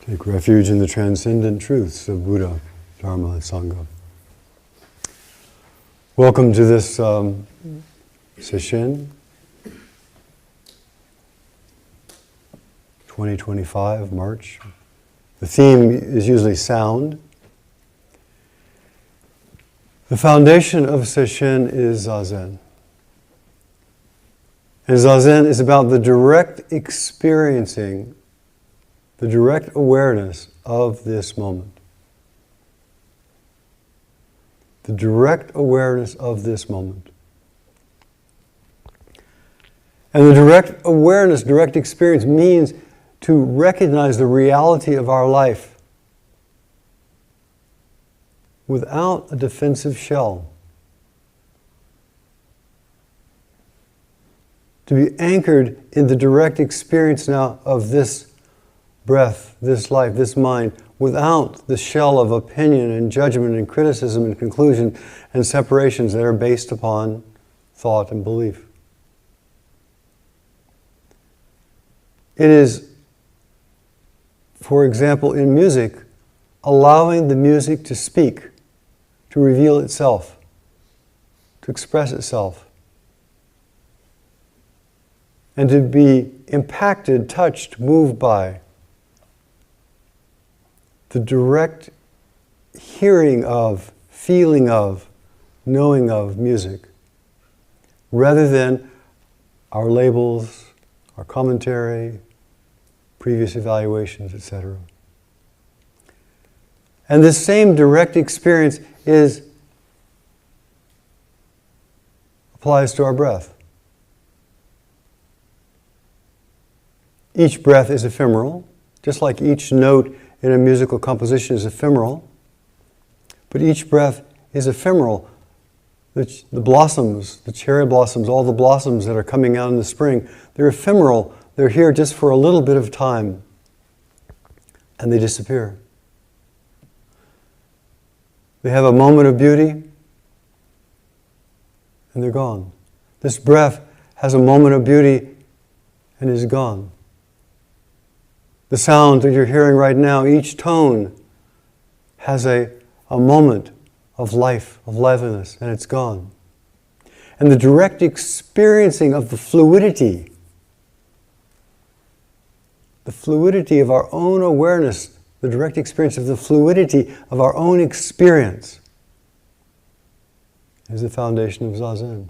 Take refuge in the transcendent truths of Buddha, Dharma, and Sangha. Welcome to this Sesshin 2025, March. The theme is usually sound. The foundation of Sesshin is Zazen. And Zazen is about the direct experiencing, the direct awareness of this moment. The direct awareness of this moment. And the direct awareness, direct experience means to recognize the reality of our life without a defensive shell. To be anchored in the direct experience now of this breath, this life, this mind, without the shell of opinion and judgment and criticism and conclusion and separations that are based upon thought and belief. It is, for example, in music, allowing the music to speak, to reveal itself, to express itself, and to be impacted, touched, moved by the direct hearing of, feeling of, knowing of music, rather than our labels, our commentary, previous evaluations, etc. And this same direct experience applies to our breath. Each breath is ephemeral, just like each note in a musical composition is ephemeral, but each breath is ephemeral. The blossoms, the cherry blossoms, all the blossoms that are coming out in the spring, they're ephemeral. They're here just for a little bit of time, and they disappear. They have a moment of beauty, and they're gone. This breath has a moment of beauty and is gone. The sound that you're hearing right now, each tone has a moment of life, of liveliness, and it's gone. And the direct experiencing of the fluidity of our own awareness, the direct experience of the fluidity of our own experience is the foundation of Zazen.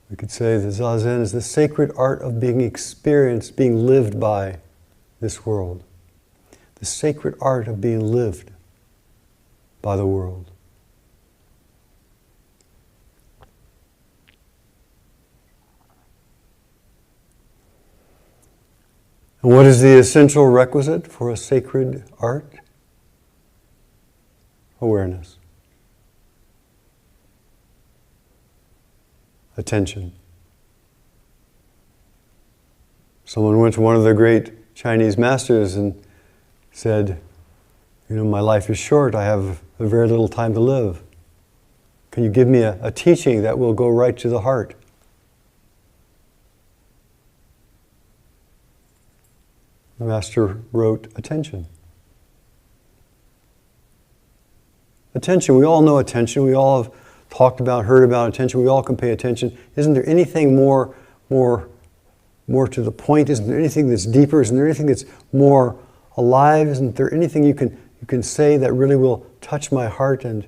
We could say that Zazen is the sacred art of being experienced, being lived by this world. The sacred art of being lived by the world. And what is the essential requisite for a sacred art? Awareness. Attention. Someone went to one of the great Chinese masters and said, my life is short, I have a very little time to live. Can you give me a teaching that will go right to the heart? The master wrote, attention. Attention, we all know attention, we all have talked about, heard about attention, we all can pay attention. Isn't there anything more to the point? Isn't there anything that's deeper? Isn't there anything that's more alive? Isn't there anything you can say that really will touch my heart and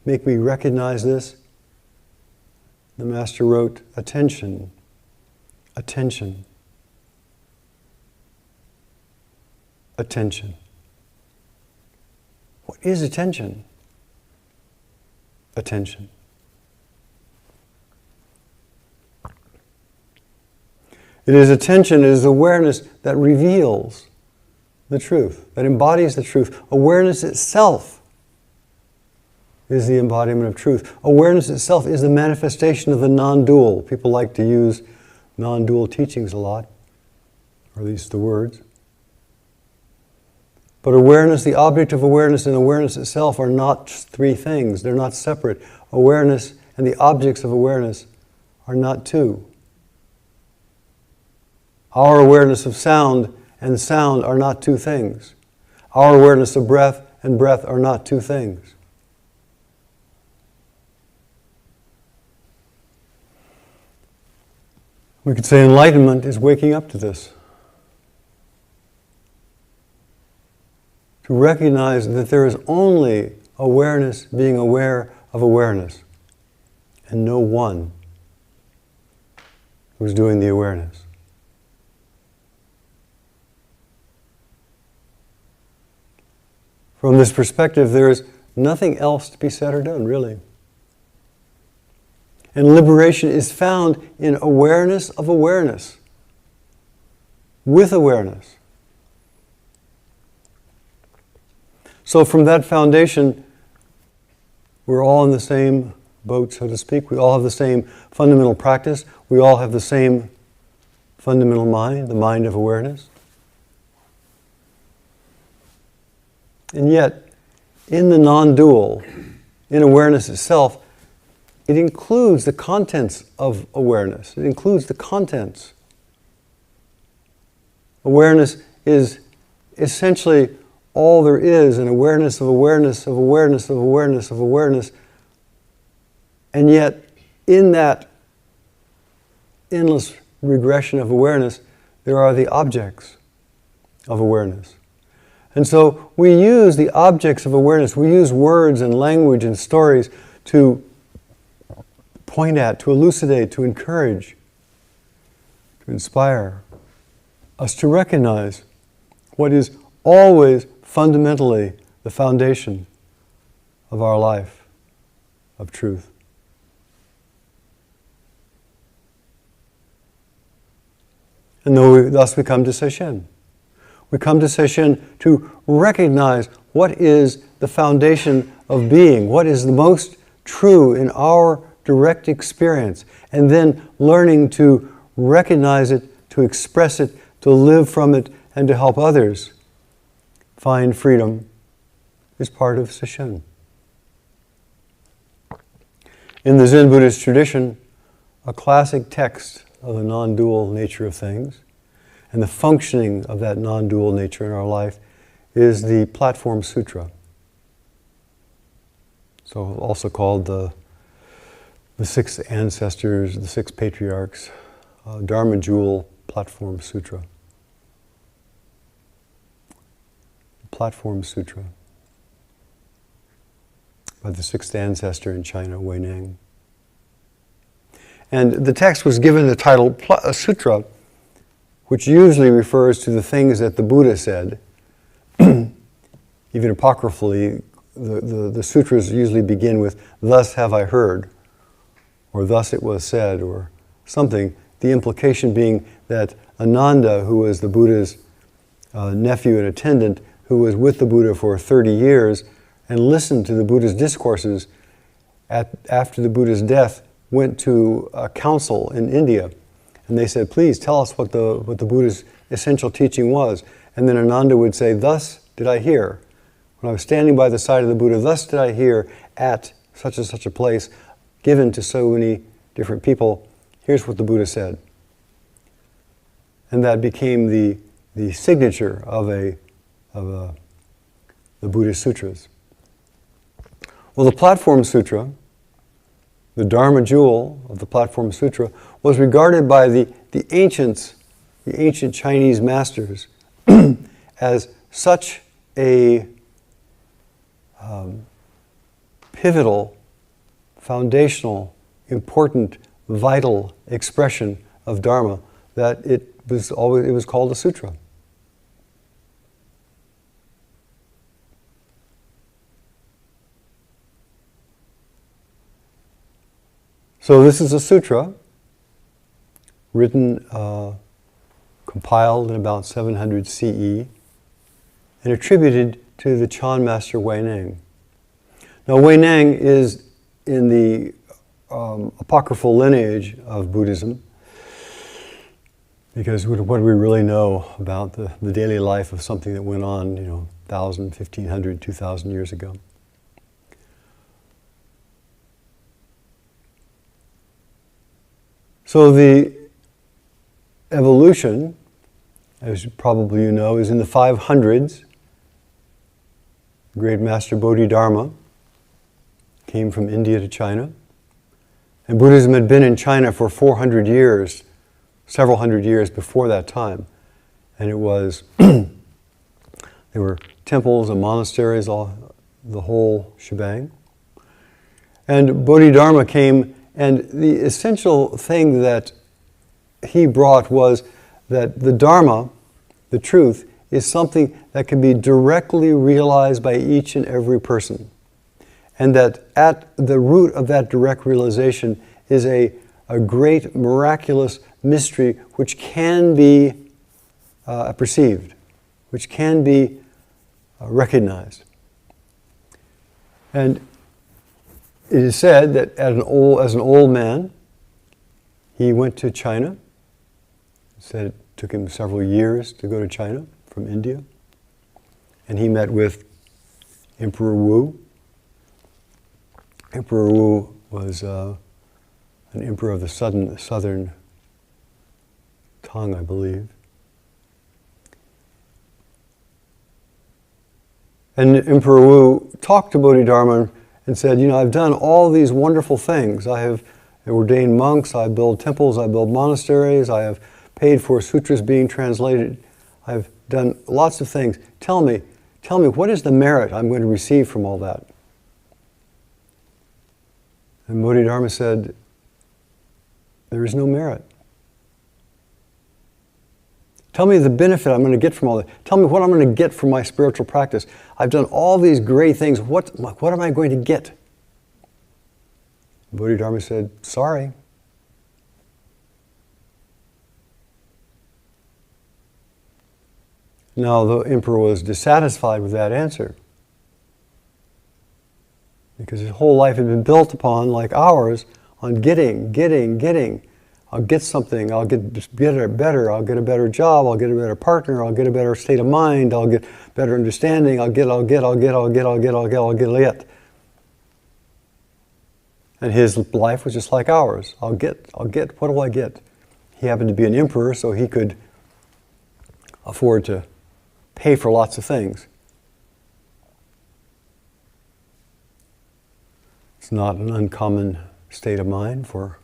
make me recognize this? The master wrote, attention, attention, attention. What is attention? Attention. It is attention, it is awareness that reveals the truth, that embodies the truth. Awareness itself is the embodiment of truth. Awareness itself is the manifestation of the non-dual. People like to use non-dual teachings a lot, or at least the words. But awareness, the object of awareness and awareness itself are not three things. They're not separate. Awareness and the objects of awareness are not two. Our awareness of sound and sound are not two things. Our awareness of breath and breath are not two things. We could say enlightenment is waking up to this. To recognize that there is only awareness being aware of awareness, and no one who's doing the awareness. From this perspective, there is nothing else to be said or done, really. And liberation is found in awareness of awareness, with awareness. So from that foundation, we're all in the same boat, so to speak. We all have the same fundamental practice. We all have the same fundamental mind, the mind of awareness. And yet, in the non-dual, in awareness itself, it includes the contents of awareness. It includes the contents. Awareness is essentially all there is, an awareness of awareness of awareness of awareness of awareness. And yet, in that endless regression of awareness, there are the objects of awareness. And so we use the objects of awareness, we use words and language and stories to point at, to elucidate, to encourage, to inspire us to recognize what is always fundamentally the foundation of our life of truth. And thus we come to Sesshin. We come to Sesshin to recognize what is the foundation of being, what is the most true in our direct experience, and then learning to recognize it, to express it, to live from it, and to help others find freedom is part of Sesshin. In the Zen Buddhist tradition, a classic text of the non-dual nature of things and the functioning of that non-dual nature in our life is the Platform Sutra. So also called the six ancestors, the six patriarchs, Dharma Jewel Platform Sutra. Platform Sutra by the sixth ancestor in China, Wei Nang. And the text was given the title Sutra, which usually refers to the things that the Buddha said. Even apocryphally, the sutras usually begin with, "Thus have I heard," or "Thus it was said," or something. The implication being that Ananda, who was the Buddha's nephew and attendant, who was with the Buddha for 30 years and listened to the Buddha's discourses, after the Buddha's death, went to a council in India. And they said, "Please tell us what the Buddha's essential teaching was." And then Ananda would say, "Thus did I hear. When I was standing by the side of the Buddha, thus did I hear at such and such a place, given to so many different people. Here's what the Buddha said." And that became the signature of the Buddhist sutras. Well, the Platform Sutra, the Dharma Jewel of the Platform Sutra, was regarded by the ancients, the ancient Chinese masters, as such a pivotal, foundational, important, vital expression of Dharma that it was called a sutra. So this is a sutra written, compiled in about 700 CE and attributed to the Chan master Wei Nang. Now Wei Nang is in the apocryphal lineage of Buddhism, because what do we really know about the daily life of something that went on, 1,000, 1,500, 2,000 years ago? So the evolution as probably you know, is in the 500s. Great Master Bodhidharma came from India to China. And Buddhism had been in China for 400 years, several hundred years before that time. And it was, there were temples and monasteries, the whole shebang. And Bodhidharma came, and the essential thing that he brought was that the Dharma, the truth, is something that can be directly realized by each and every person. And that at the root of that direct realization is a great miraculous mystery which can be perceived, which can be recognized. And it is said that as an old man, he went to China. It said it took him several years to go to China from India. And he met with Emperor Wu. Emperor Wu was an emperor of the southern Tang, I believe. And Emperor Wu talked to Bodhidharma and said, I've done all these wonderful things. I have ordained monks, I build temples, I build monasteries, I have paid for sutras being translated. I've done lots of things. Tell me, what is the merit I'm going to receive from all that? And Bodhidharma said, there is no merit. Tell me the benefit I'm going to get from all that. Tell me what I'm going to get from my spiritual practice. I've done all these great things. What am I going to get? Bodhidharma said, sorry. Now the emperor was dissatisfied with that answer, because his whole life had been built upon, like ours, on getting. I'll get something, I'll get better, I'll get a better job, I'll get a better partner, I'll get a better state of mind, I'll get better understanding, I'll get. And his life was just like ours. I'll get, what do I get? He happened to be an emperor, so he could afford to pay for lots of things. It's not an uncommon state of mind for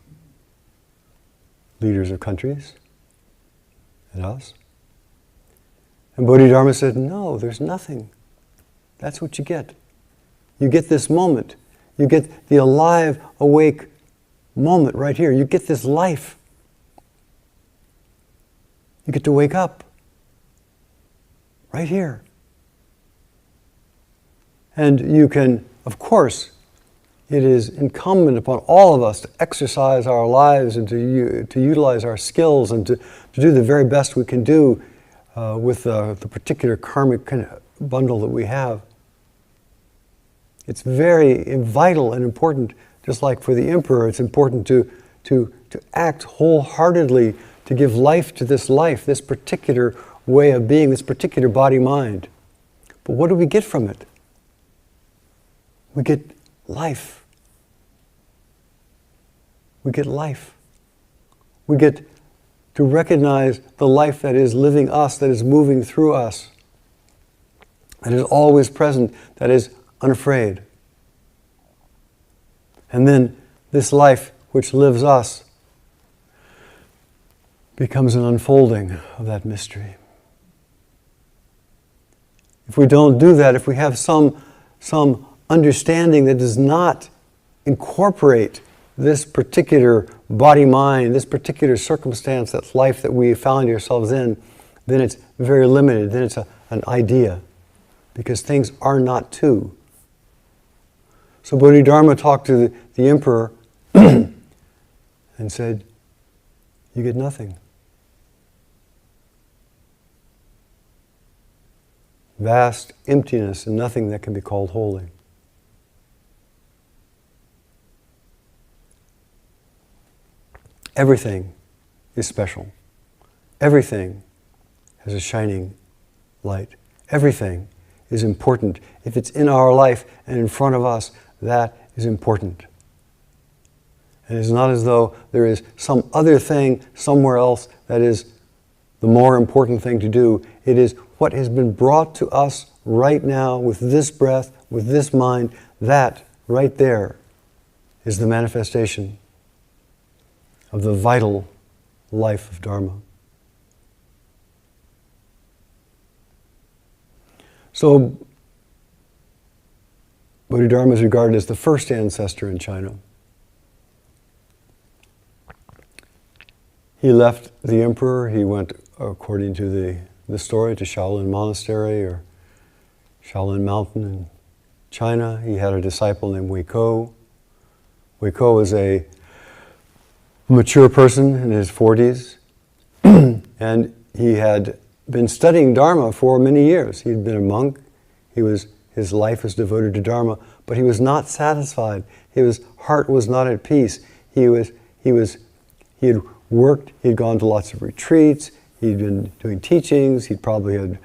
leaders of countries and us. And Bodhidharma said, no, there's nothing. That's what you get. You get this moment. You get the alive, awake moment right here. You get this life. You get to wake up right here. And you can, of course, it is incumbent upon all of us to exercise our lives and to utilize our skills and to do the very best we can do with the particular karmic bundle that we have. It's very vital and important, just like for the emperor, it's important to act wholeheartedly, to give life to this life, this particular way of being, this particular body-mind. But what do we get from it? We get life. We get life. We get to recognize the life that is living us, that is moving through us, that is always present, that is unafraid. And then this life which lives us becomes an unfolding of that mystery. If we don't do that, if we have some understanding that does not incorporate this particular body-mind, this particular circumstance, that life that we found ourselves in, then it's very limited. Then it's an idea, because things are not two. So Bodhidharma talked to the emperor and said, you get nothing. Vast emptiness and nothing that can be called holy. Everything is special. Everything has a shining light. Everything is important. If it's in our life and in front of us, that is important. And it's not as though there is some other thing somewhere else that is the more important thing to do. It is what has been brought to us right now with this breath, with this mind. That right there is the manifestation of the vital life of Dharma. So, Bodhidharma is regarded as the first ancestor in China. He left the emperor. He went, according to the story, to Shaolin Monastery or Shaolin Mountain in China. He had a disciple named Wei Ko. Wei Ko was a mature person in his 40s, and he had been studying Dharma for many years. He'd been a monk. His life was devoted to Dharma, but he was not satisfied. His heart was not at peace. He had worked. He'd gone to lots of retreats. He'd been doing teachings. He'd probably had,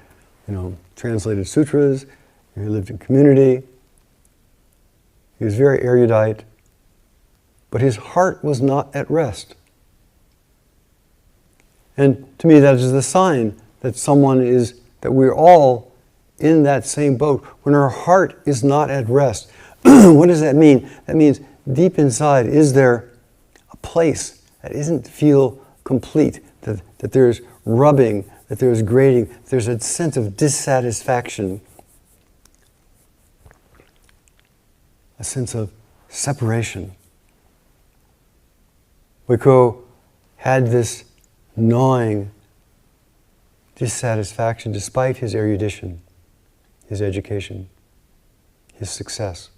translated sutras. He lived in community. He was very erudite, but his heart was not at rest. And to me, that is the sign that that we're all in that same boat. When our heart is not at rest, what does that mean? That means deep inside, is there a place that doesn't feel complete, that there's rubbing, that there's grating, that there's a sense of dissatisfaction, a sense of separation. Wei Ko had this gnawing dissatisfaction despite his erudition, his education, his success.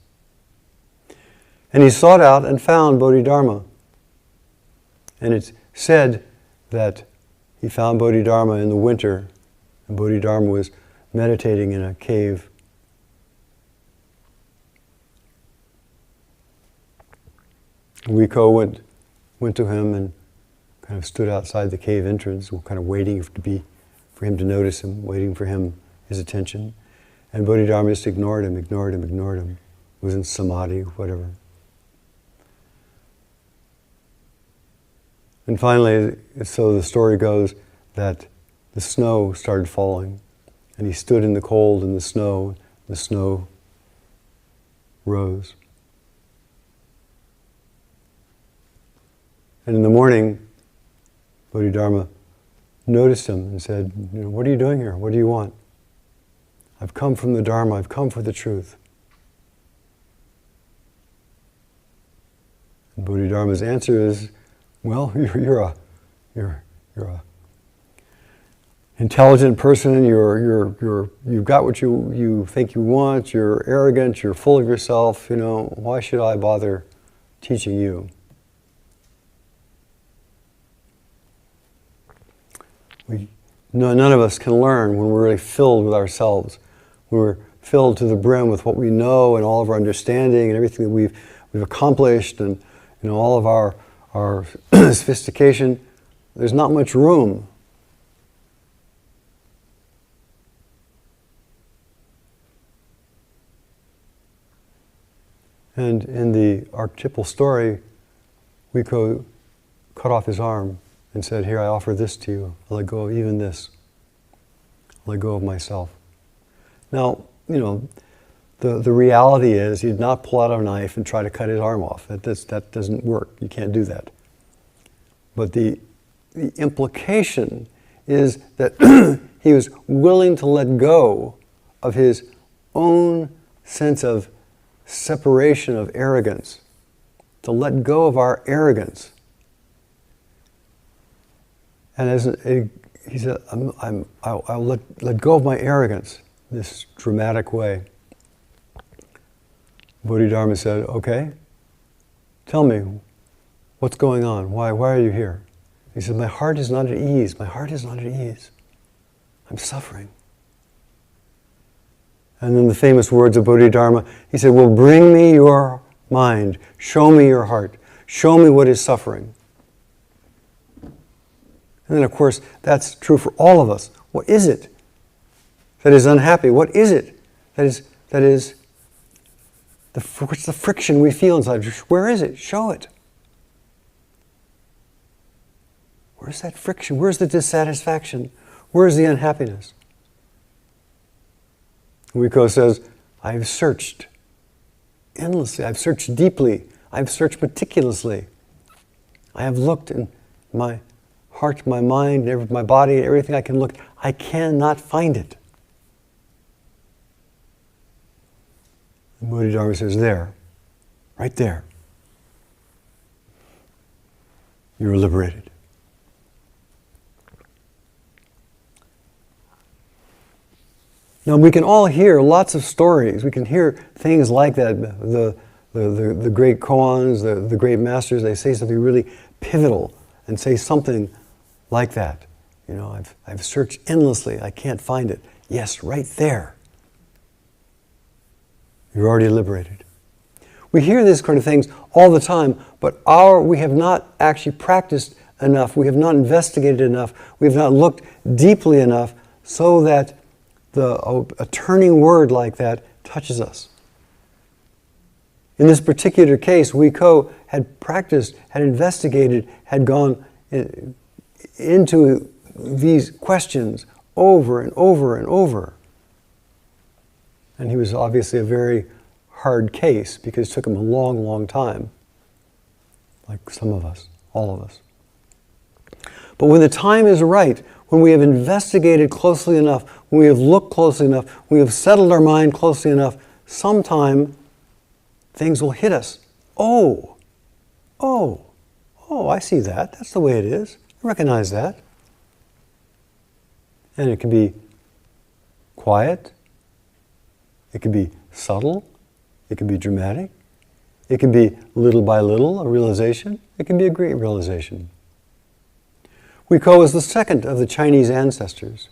And he sought out and found Bodhidharma. And it's said that he found Bodhidharma in the winter, and Bodhidharma was meditating in a cave. Wei Ko went to him and kind of stood outside the cave entrance, kind of waiting for him to notice him, waiting for his attention. And Bodhidharma just ignored him. Was in samadhi, whatever. And finally, so the story goes that the snow started falling, and he stood in the cold and the snow rose. And in the morning, Bodhidharma noticed him and said, "What are you doing here? What do you want?" "I've come from the Dharma. I've come for the truth." And Bodhidharma's answer is, "Well, you're a intelligent person. You've got what you think you want. You're arrogant. You're full of yourself. Why should I bother teaching you?" None of us can learn when we're really filled with ourselves. When we're filled to the brim with what we know and all of our understanding and everything that we've accomplished and all of our sophistication. There's not much room. And in the archetypal story, Wei Ko cut off his arm and said, "Here, I offer this to you. I let go of even this. I let go of myself." Now, the reality is you'd not pull out a knife and try to cut his arm off. That doesn't work. You can't do that. But the implication is that he was willing to let go of his own sense of separation, of arrogance, to let go of our arrogance. And he said, I'll let go of my arrogance, this dramatic way. Bodhidharma said, "Okay, tell me, what's going on? Why are you here?" He said, "My heart is not at ease. My heart is not at ease. I'm suffering." And then the famous words of Bodhidharma, he said, "Well, bring me your mind. Show me your heart. Show me what is suffering." And then, of course, that's true for all of us. What is it that is unhappy? What is it that is what's the friction we feel inside? Where is it? Show it. Where Where's that friction? Where's the dissatisfaction? Where's the unhappiness? Wiko says, I've searched endlessly. I've searched deeply. I've searched meticulously. I have looked in my heart, my mind, my body, everything I can look. I cannot find it. And Bodhidharma says, there, right there, you're liberated. Now we can all hear lots of stories. We can hear things like that. The great koans, the great masters, they say something really pivotal and say something like that. You know, I've searched endlessly. I can't find it. Yes, right there. You're already liberated. We hear these kind of things all the time, but we have not actually practiced enough. We have not investigated enough. We have not looked deeply enough so that a turning word like that touches us. In this particular case, Wiko had practiced, had investigated, had gone into these questions over and over and over. And he was obviously a very hard case because it took him a long, long time, like some of us, all of us. But when the time is right, when we have investigated closely enough, when we have looked closely enough, when we have settled our mind closely enough, sometime things will hit us. Oh, I see that. That's the way it is. I recognize that. And it can be quiet. It can be subtle. It can be dramatic. It can be little by little, a realization. It can be a great realization. Wiko is the second of the Chinese ancestors.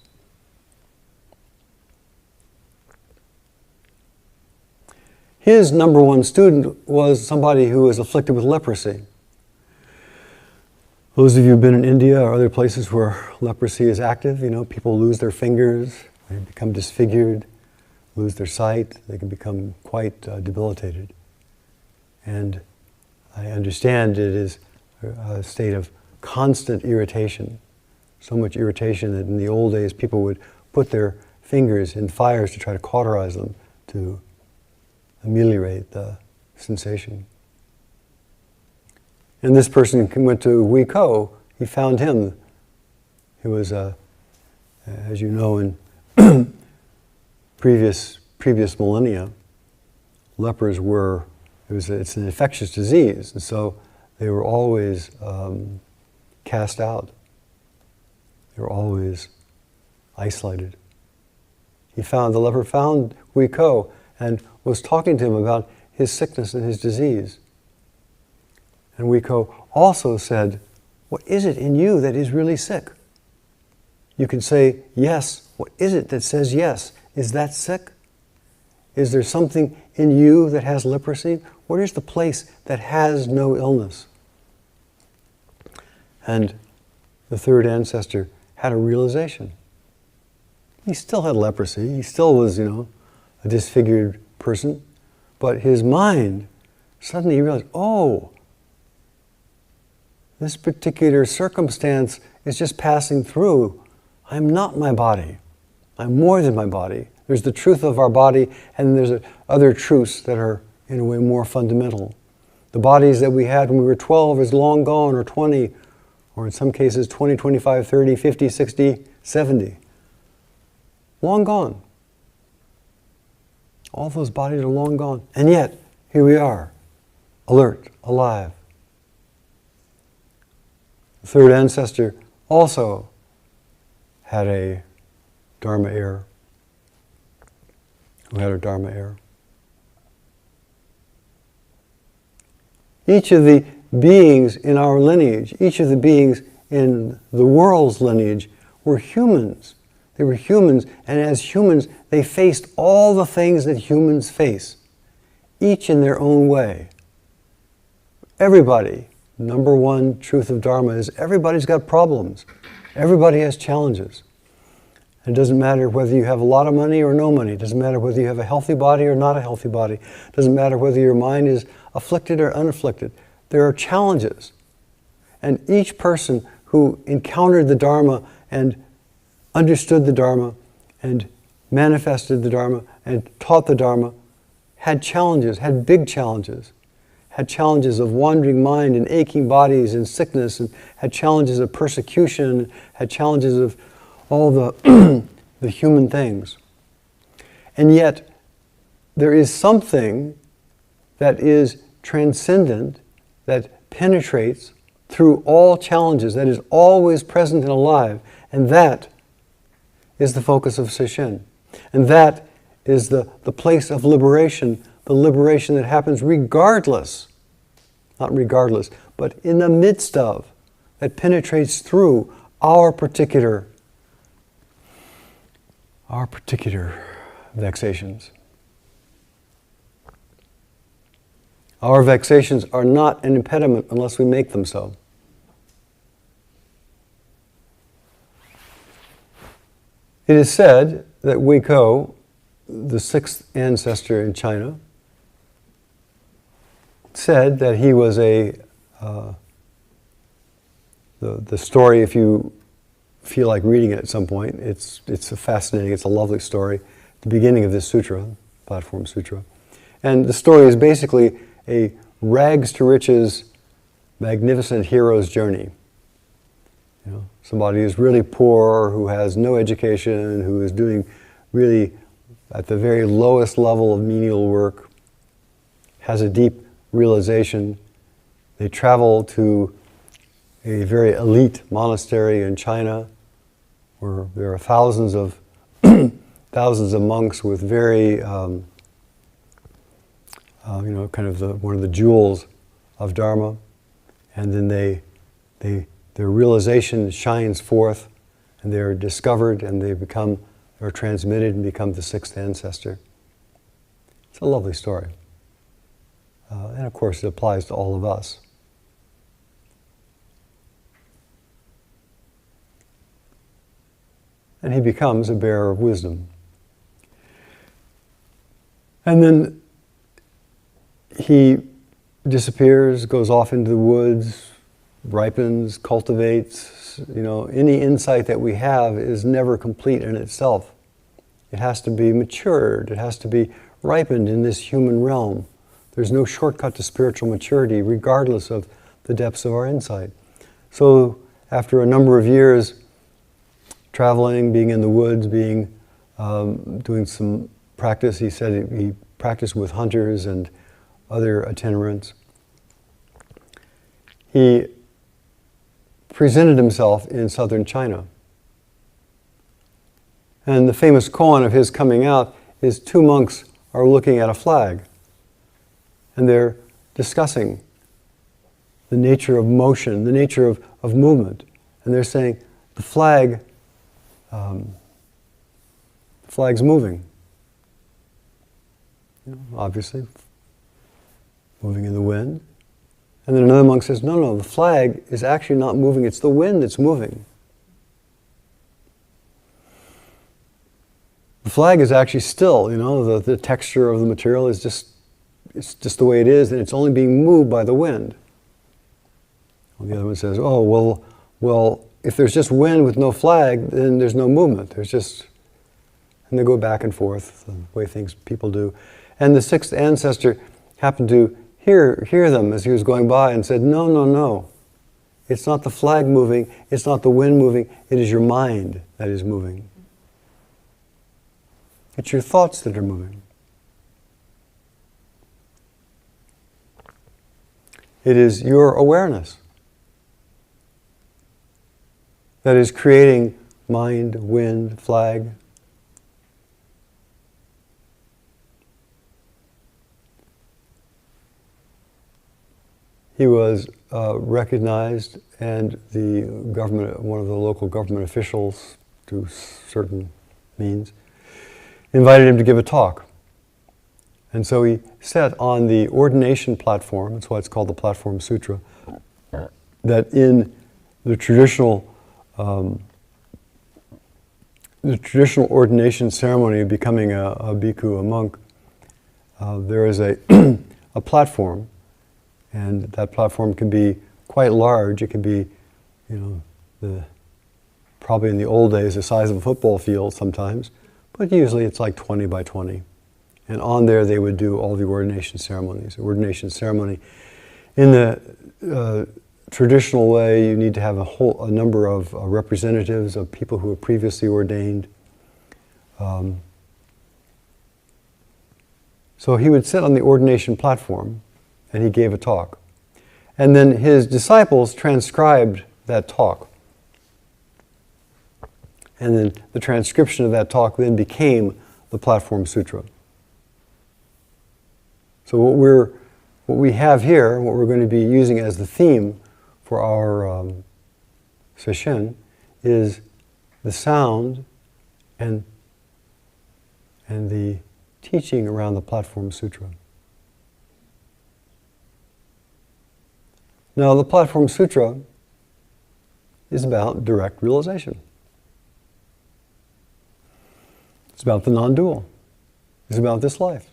His number one student was somebody who was afflicted with leprosy. Those of you who've been in India or other places where leprosy is active, you know, people lose their fingers, they become disfigured, lose their sight, they can become quite debilitated. And I understand it is a state of constant irritation. So much irritation that in the old days people would put their fingers in fires to try to cauterize them to ameliorate the sensation. And this person went to Wiko. He found him. He was, as you know, in previous millennia, lepers were, it's an infectious disease, and so they were always cast out. They were always isolated. The leper found Wiko and was talking to him about his sickness and his disease. And Wiko also said, what is it in you that is really sick? You can say, yes. What is it that says yes? Is that sick? Is there something in you that has leprosy? What is the place that has no illness? And the third ancestor had a realization. He still had leprosy. He still was, a disfigured person. But his mind, suddenly he realized, this particular circumstance is just passing through. I'm not my body. I'm more than my body. There's the truth of our body, and there's other truths that are, in a way, more fundamental. The bodies that we had when we were 12 is long gone, or 20, or in some cases 20, 25, 30, 50, 60, 70. Long gone. All those bodies are long gone. And yet, here we are, alert, alive. The third ancestor also had a Dharma heir, who had a Dharma heir. Each of the beings in our lineage, each of the beings in the world's lineage were humans. They were humans, and as humans, they faced all the things that humans face, each in their own way. Everybody, number one truth of Dharma is everybody's got problems. Everybody has challenges. It doesn't matter whether you have a lot of money or no money. It doesn't matter whether you have a healthy body or not a healthy body. It doesn't matter whether your mind is afflicted or unafflicted. There are challenges. And each person who encountered the Dharma and understood the Dharma and manifested the Dharma and taught the Dharma had challenges, had big challenges, had challenges of wandering mind and aching bodies and sickness, and had challenges of persecution, had challenges of all the, the human things. And yet, there is something that is transcendent, that penetrates through all challenges, that is always present and alive, and that is the focus of Sesshin. And that is the place of liberation, the liberation that happens regardless, not regardless, but in the midst of, that penetrates through our particular vexations. Our vexations are not an impediment unless we make them so. It is said that Weiko, the sixth ancestor in China, said that he was the story, if you feel like reading it at some point, it's fascinating, it's a lovely story, the beginning of this sutra, Platform Sutra. And the story is basically a rags to riches, magnificent hero's journey. You know, somebody who's really poor, who has no education, who is doing really at the very lowest level of menial work, has a deep realization. They travel to a very elite monastery in China, where there are thousands of monks with very kind of one of the jewels of Dharma, and then their realization shines forth, and they're discovered, and are transmitted and become the sixth ancestor. It's a lovely story, and of course it applies to all of us. And he becomes a bearer of wisdom. And then he disappears, goes off into the woods, ripens, cultivates. You know, any insight that we have is never complete in itself. It has to be matured. It has to be ripened in this human realm. There's no shortcut to spiritual maturity, regardless of the depths of our insight. So after a number of years traveling, being in the woods, doing some practice, he said he practiced with hunters and other itinerants. He presented himself in southern China. And the famous koan of his coming out is two monks are looking at a flag, and they're discussing the nature of motion, the nature of movement. And they're saying, the flag's moving. You know, obviously, moving in the wind. And then another monk says, no, the flag is actually not moving, it's the wind that's moving. The flag is actually still, you know, the texture of the material is just the way it is, and it's only being moved by the wind. Well, the other one says, oh, well, if there's just wind with no flag, then there's no movement. And they go back and forth, the way people do. And the sixth ancestor happened to hear them as he was going by and said, no. It's not the flag moving, it's not the wind moving, it is your mind that is moving. It's your thoughts that are moving. It is your awareness that is creating mind, wind, flag. He was recognized, and one of the local government officials, through certain means, invited him to give a talk. And so he sat on the ordination platform, that's why it's called the Platform Sutra, that in the traditional ordination ceremony of becoming a bhikkhu, a monk, there is a platform. And that platform can be quite large. It can be, probably in the old days the size of a football field sometimes, but usually it's like 20 by 20. And on there they would do all the ordination ceremonies. The ordination ceremony, in the traditional way, you need to have a number of representatives of people who were previously ordained. So he would sit on the ordination platform and he gave a talk. And then his disciples transcribed that talk. And then the transcription of that talk then became the Platform Sutra. So what we have here, what we're going to be using as the theme for our sesshin, is the sound and the teaching around the Platform Sutra. Now, the Platform Sutra is about direct realization. It's about the non-dual. It's about this life.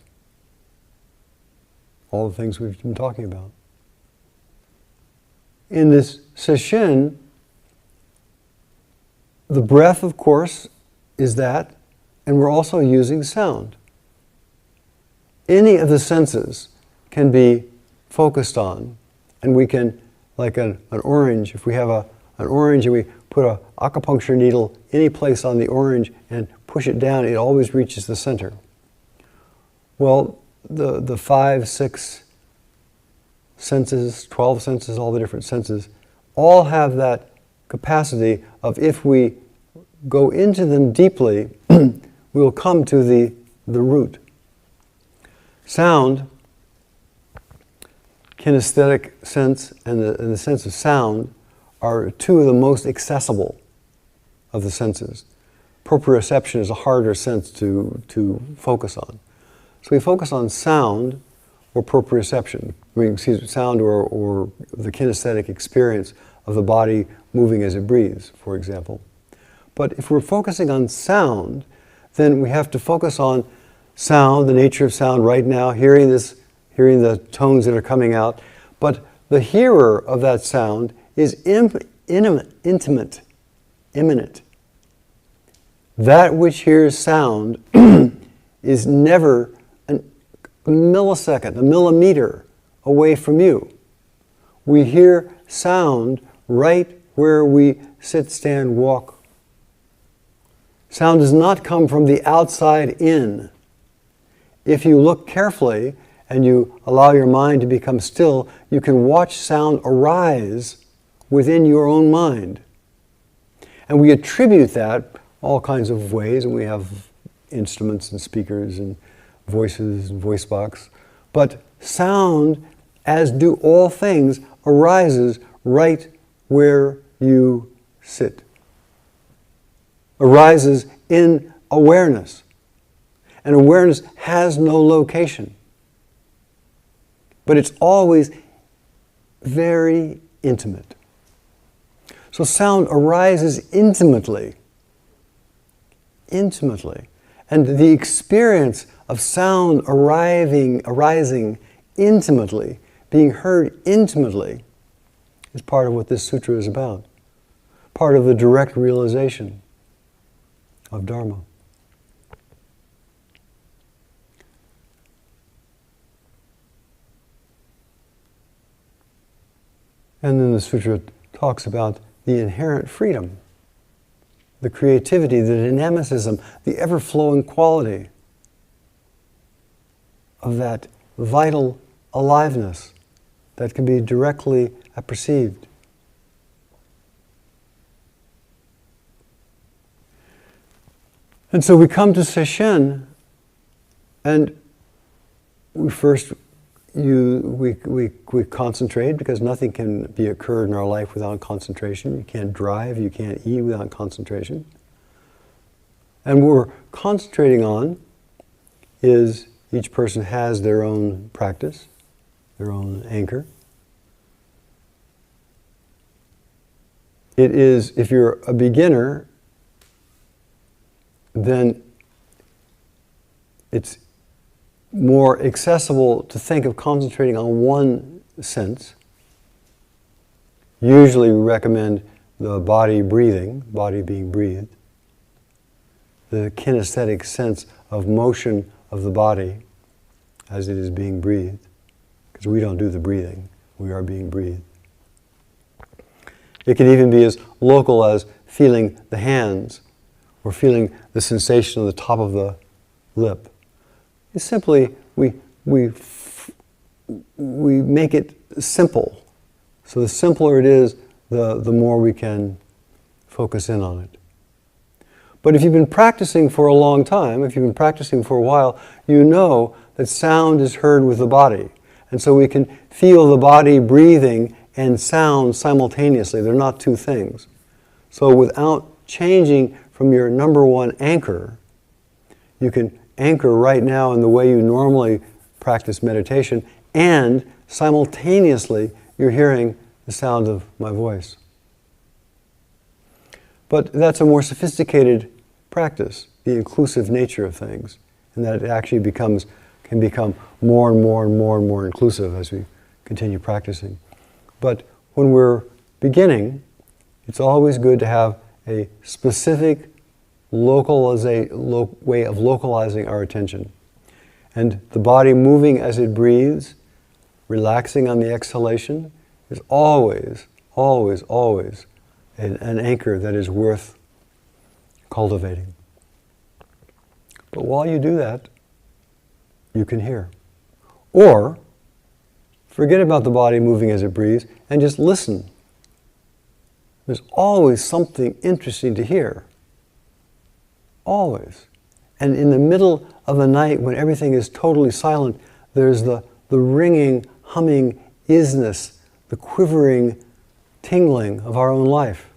All the things we've been talking about. In this sesshin, the breath, of course, is that, and we're also using sound. Any of the senses can be focused on, and we can, like an orange, if we have an orange and we put an acupuncture needle any place on the orange and push it down, it always reaches the center. Well, the 5, 6 senses, 12 senses, all the different senses, all have that capacity of, if we go into them deeply, we'll come to the root. Sound, kinesthetic sense and the sense of sound, are two of the most accessible of the senses. Proprioception is a harder sense to focus on. So we focus on sound or proprioception, sound or the kinesthetic experience of the body moving as it breathes, for example. But if we're focusing on sound, then we have to focus on sound, the nature of sound right now, hearing the tones that are coming out. But the hearer of that sound is imminent. That which hears sound is never a millisecond, a millimeter away from you. We hear sound right where we sit, stand, walk. Sound does not come from the outside in. If you look carefully and you allow your mind to become still, you can watch sound arise within your own mind. And we attribute that all kinds of ways, and we have instruments and speakers and voices and voice box. But sound, as do all things, arises right where you sit. Arises in awareness. And awareness has no location. But it's always very intimate. So sound arises intimately. Intimately. And the experience of sound arising intimately, being heard intimately, is part of what this sutra is about. Part of the direct realization of Dharma. And then the sutra talks about the inherent freedom, the creativity, the dynamicism, the ever-flowing quality of that vital aliveness that can be directly perceived. And so we come to sesshin, and we concentrate, because nothing can be occurred in our life without concentration. You can't drive, you can't eat without concentration. And what we're concentrating on is each person has their own practice, their own anchor. It is, if you're a beginner, then it's more accessible to think of concentrating on one sense. Usually we recommend the body breathing, body being breathed, the kinesthetic sense of motion of the body as it is being breathed, because we don't do the breathing, we are being breathed. It can even be as local as feeling the hands or feeling the sensation on the top of the lip. It's simply, we make it simple. So the simpler it is, the more we can focus in on it. But if you've been practicing for a long time, if you've been practicing for a while, you know that sound is heard with the body. And so we can feel the body breathing and sound simultaneously. They're not two things. So without changing from your number one anchor, you can anchor right now in the way you normally practice meditation, and simultaneously you're hearing the sound of my voice. But that's a more sophisticated practice, the inclusive nature of things, and that it actually can become more and more and more and more inclusive as we continue practicing. But when we're beginning, it's always good to have a specific way of localizing our attention. And the body moving as it breathes, relaxing on the exhalation, is always, always, always an anchor that is worth cultivating. But while you do that, you can hear. Or forget about the body moving as it breathes and just listen. There's always something interesting to hear. Always. And in the middle of the night when everything is totally silent, there's the ringing, humming isness, the quivering, tingling of our own life,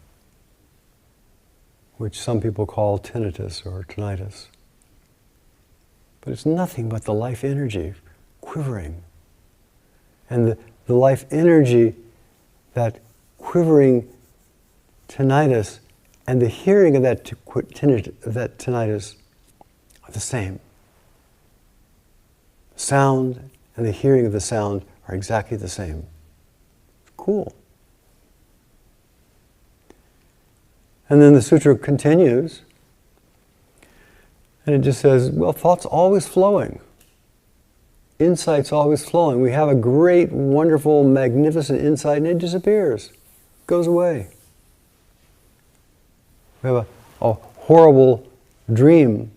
which some people call tinnitus or tinnitus. But it's nothing but the life energy quivering. And the life energy, that quivering tinnitus, and the hearing of that tinnitus are the same. Sound and the hearing of the sound are exactly the same. Cool. And then the sutra continues, and it just says, well, thought's always flowing. Insight's always flowing. We have a great, wonderful, magnificent insight, and it disappears, goes away. We have a horrible dream.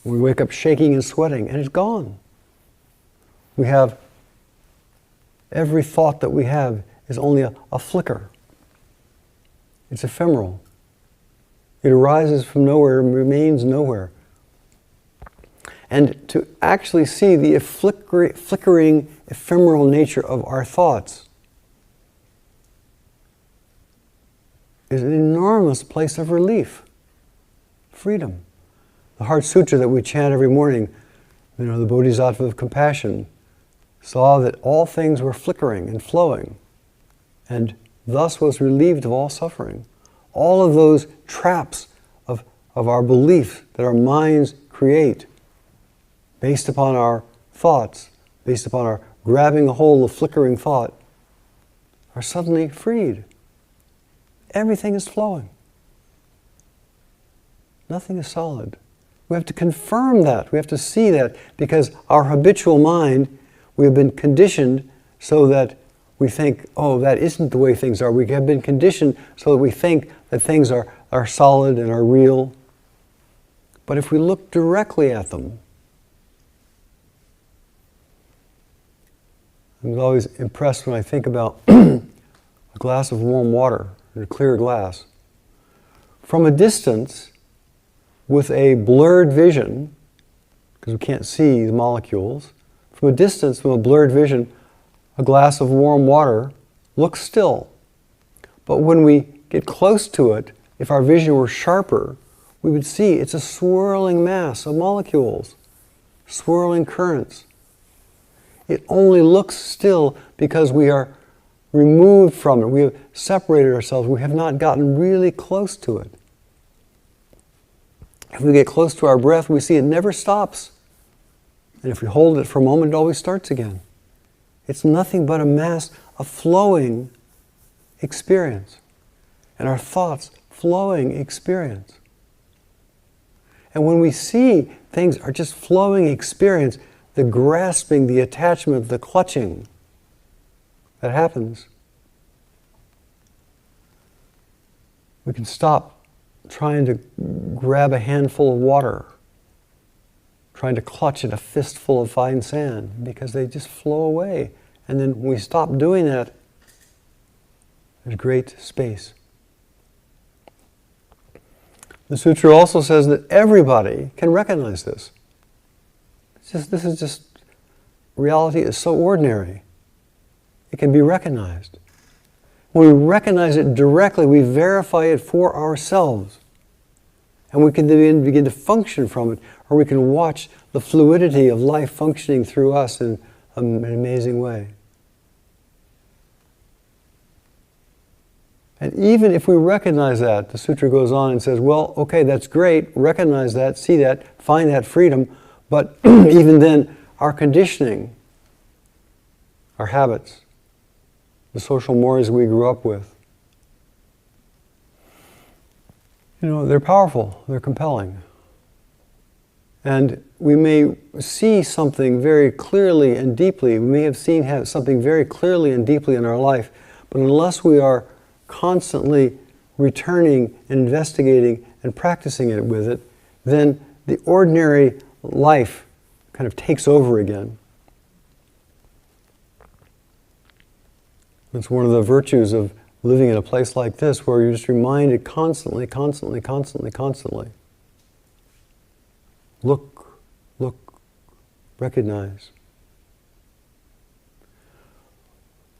We wake up shaking and sweating, and it's gone. We have, every thought that we have is only a flicker. It's ephemeral. It arises from nowhere and remains nowhere. And to actually see the flickering, ephemeral nature of our thoughts is an enormous place of relief, freedom. The Heart Sutra that we chant every morning, the Bodhisattva of compassion, saw that all things were flickering and flowing, and thus was relieved of all suffering. All of those traps of our belief that our minds create, based upon our thoughts, based upon our grabbing a hold of flickering thought, are suddenly freed. Everything is flowing. Nothing is solid. We have to confirm that. We have to see that, because our habitual mind, we have been conditioned so that we think, oh, that isn't the way things are. We have been conditioned so that we think that things are solid and are real. But if we look directly at them, I'm always impressed when I think about a glass of warm water in a clear glass. From a distance, with a blurred vision, because we can't see the molecules, from a distance, with a blurred vision, a glass of warm water looks still. But when we get close to it, if our vision were sharper, we would see it's a swirling mass of molecules, swirling currents. It only looks still because we are removed from it. We have separated ourselves. We have not gotten really close to it. If we get close to our breath, we see it never stops. And if we hold it for a moment, it always starts again. It's nothing but a mass of flowing experience. and our thoughts flowing experience. And when we see things are just flowing experience, the grasping, the attachment, the clutching that happens, we can stop trying to grab a handful of water, trying to clutch at a fistful of fine sand, because they just flow away. And then when we stop doing that, there's great space. The sutra also says that everybody can recognize this. This is just, reality is so ordinary. It can be recognized. When we recognize it directly, we verify it for ourselves. And we can then begin to function from it, or we can watch the fluidity of life functioning through us in an amazing way. And even if we recognize that, the sutra goes on and says, well, okay, that's great, recognize that, see that, find that freedom, but even then, our conditioning, our habits, the social mores we grew up with, they're powerful, they're compelling. And we may see something very clearly and deeply, we may have seen something very clearly and deeply in our life, but unless we are constantly returning, investigating, and practicing it with it, then the ordinary life kind of takes over again. It's one of the virtues of living in a place like this, where you're just reminded constantly. Look, recognize.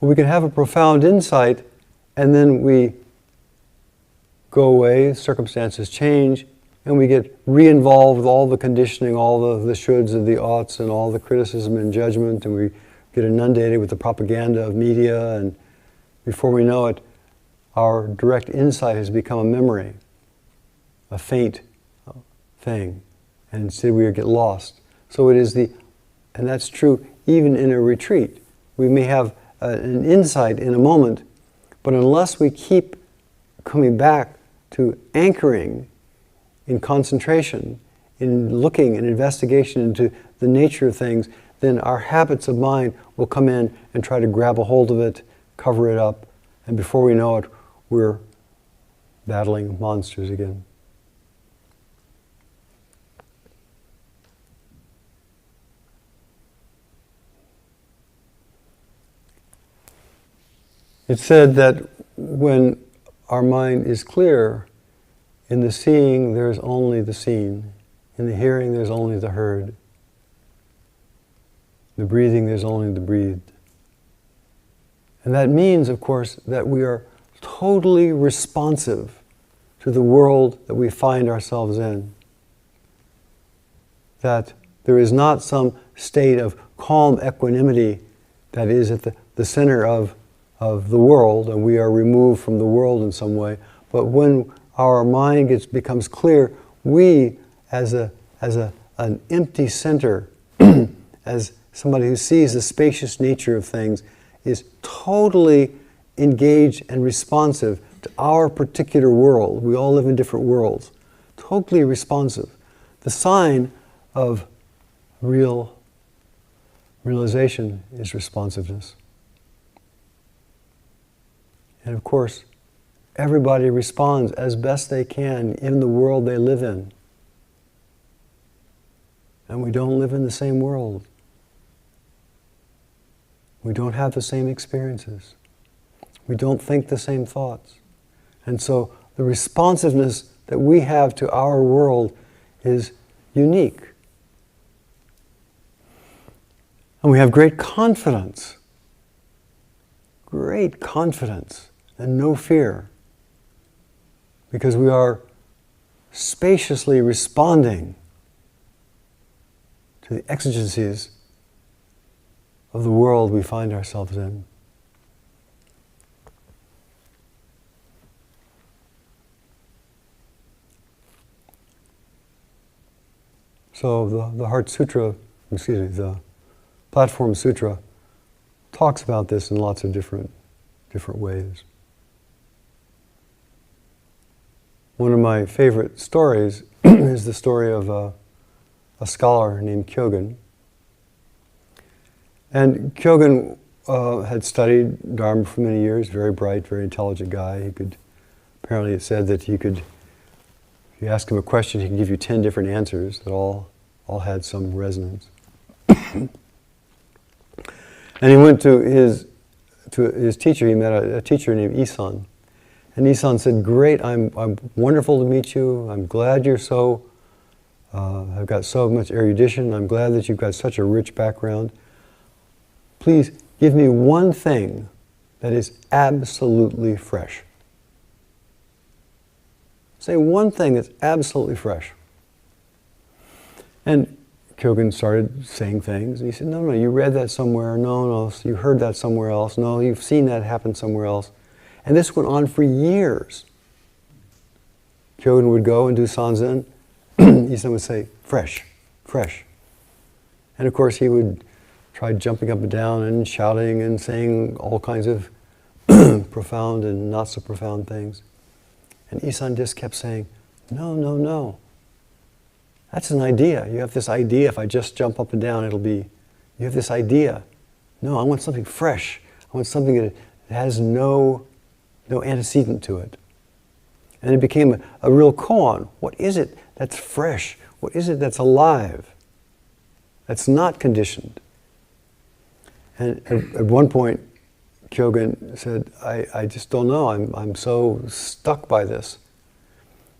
Well, we can have a profound insight, and then we go away, circumstances change, and we get re-involved with all the conditioning, all the shoulds and the oughts, and all the criticism and judgment, and we get inundated with the propaganda of media, and before we know it, our direct insight has become a memory, a faint thing, and instead we get lost. So it is and that's true even in a retreat. We may have an insight in a moment, but unless we keep coming back to anchoring in concentration, in looking and investigation into the nature of things, then our habits of mind will come in and try to grab a hold of it, cover it up, and before we know it, we're battling monsters again. It's said that when our mind is clear, in the seeing there's only the seen, in the hearing there's only the heard, the breathing there's only the breathed. And that means, of course, that we are totally responsive to the world that we find ourselves in. That there is not some state of calm equanimity that is at the center of the world, and we are removed from the world in some way. But when our mind becomes clear, we, as an empty center, as somebody who sees the spacious nature of things, is totally engaged and responsive to our particular world. We all live in different worlds. Totally responsive. The sign of realization is responsiveness. And of course, everybody responds as best they can in the world they live in. And we don't live in the same world. We don't have the same experiences. We don't think the same thoughts. And so the responsiveness that we have to our world is unique. And we have great confidence and no fear, because we are spaciously responding to the exigencies of the world we find ourselves in. So the Platform Sutra talks about this in lots of different ways. one of my favorite stories is the story of a scholar named Hogen. And Hogen had studied Dharma for many years, very bright, very intelligent guy. Apparently it said that if you ask him a question, he can give you 10 different answers that all had some resonance. And he went to his teacher. He met a teacher named Isan. And Isan said, "Great, I'm wonderful to meet you. I'm glad you're so, I've got so much erudition. I'm glad that you've got such a rich background. Please give me one thing that is absolutely fresh. Say one thing that's absolutely fresh." And Hogen started saying things, and he said, no, you read that somewhere, no, you heard that somewhere else, no, you've seen that happen somewhere else. And this went on for years. Hogen would go and do Sanzen, Isan would say, fresh, fresh. And of course he would try jumping up and down and shouting and saying all kinds of profound and not so profound things. And Isan just kept saying, no. That's an idea. You have this idea, if I just jump up and down, you have this idea. No, I want something fresh. I want something that has no antecedent to it. And it became a real koan. What is it that's fresh? What is it that's alive? That's not conditioned. And at one point, Hogen said, I just don't know. I'm so stuck by this.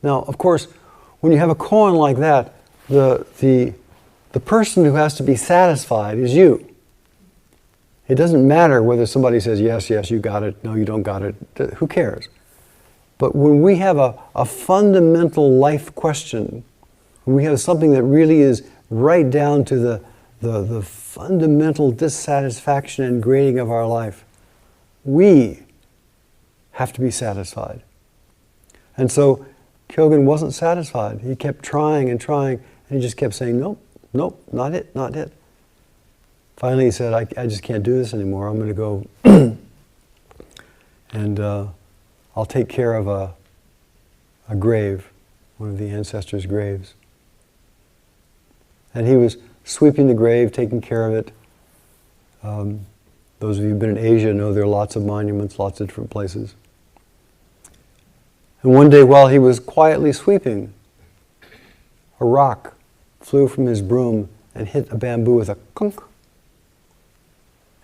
Now, of course, when you have a koan like that, the person who has to be satisfied is you. It doesn't matter whether somebody says, yes, you got it, no, you don't got it, who cares? But when we have a fundamental life question, when we have something that really is right down to the fundamental dissatisfaction and grading of our life, we have to be satisfied. And so Hogen wasn't satisfied. He kept trying, and he just kept saying, nope, not it. Finally he said, I just can't do this anymore. I'm going to go and I'll take care of a grave, one of the ancestors' graves. And he was sweeping the grave, taking care of it. Those of you who've been in Asia know there are lots of monuments, lots of different places. And one day while he was quietly sweeping, a rock flew from his broom and hit a bamboo with a clunk.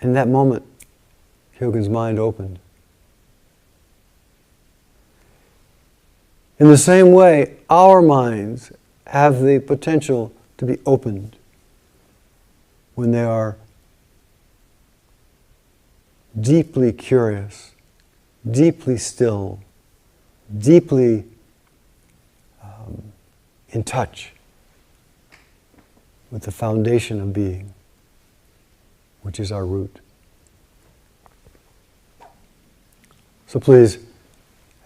In that moment, Hogen's mind opened. In the same way, our minds have the potential to be opened when they are deeply curious, deeply still, deeply in touch with the foundation of being, which is our root. So please,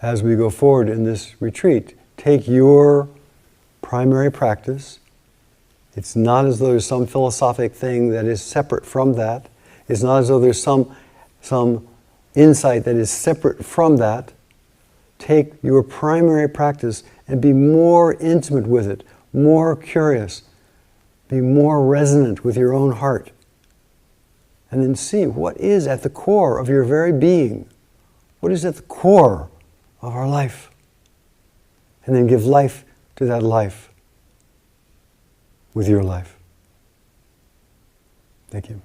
as we go forward in this retreat, take your primary practice. It's not as though there's some philosophic thing that is separate from that. It's not as though there's some insight that is separate from that. Take your primary practice and be more intimate with it, more curious, be more resonant with your own heart. And then see what is at the core of your very being. What is at the core of our life? And then give life to that life with your life. Thank you.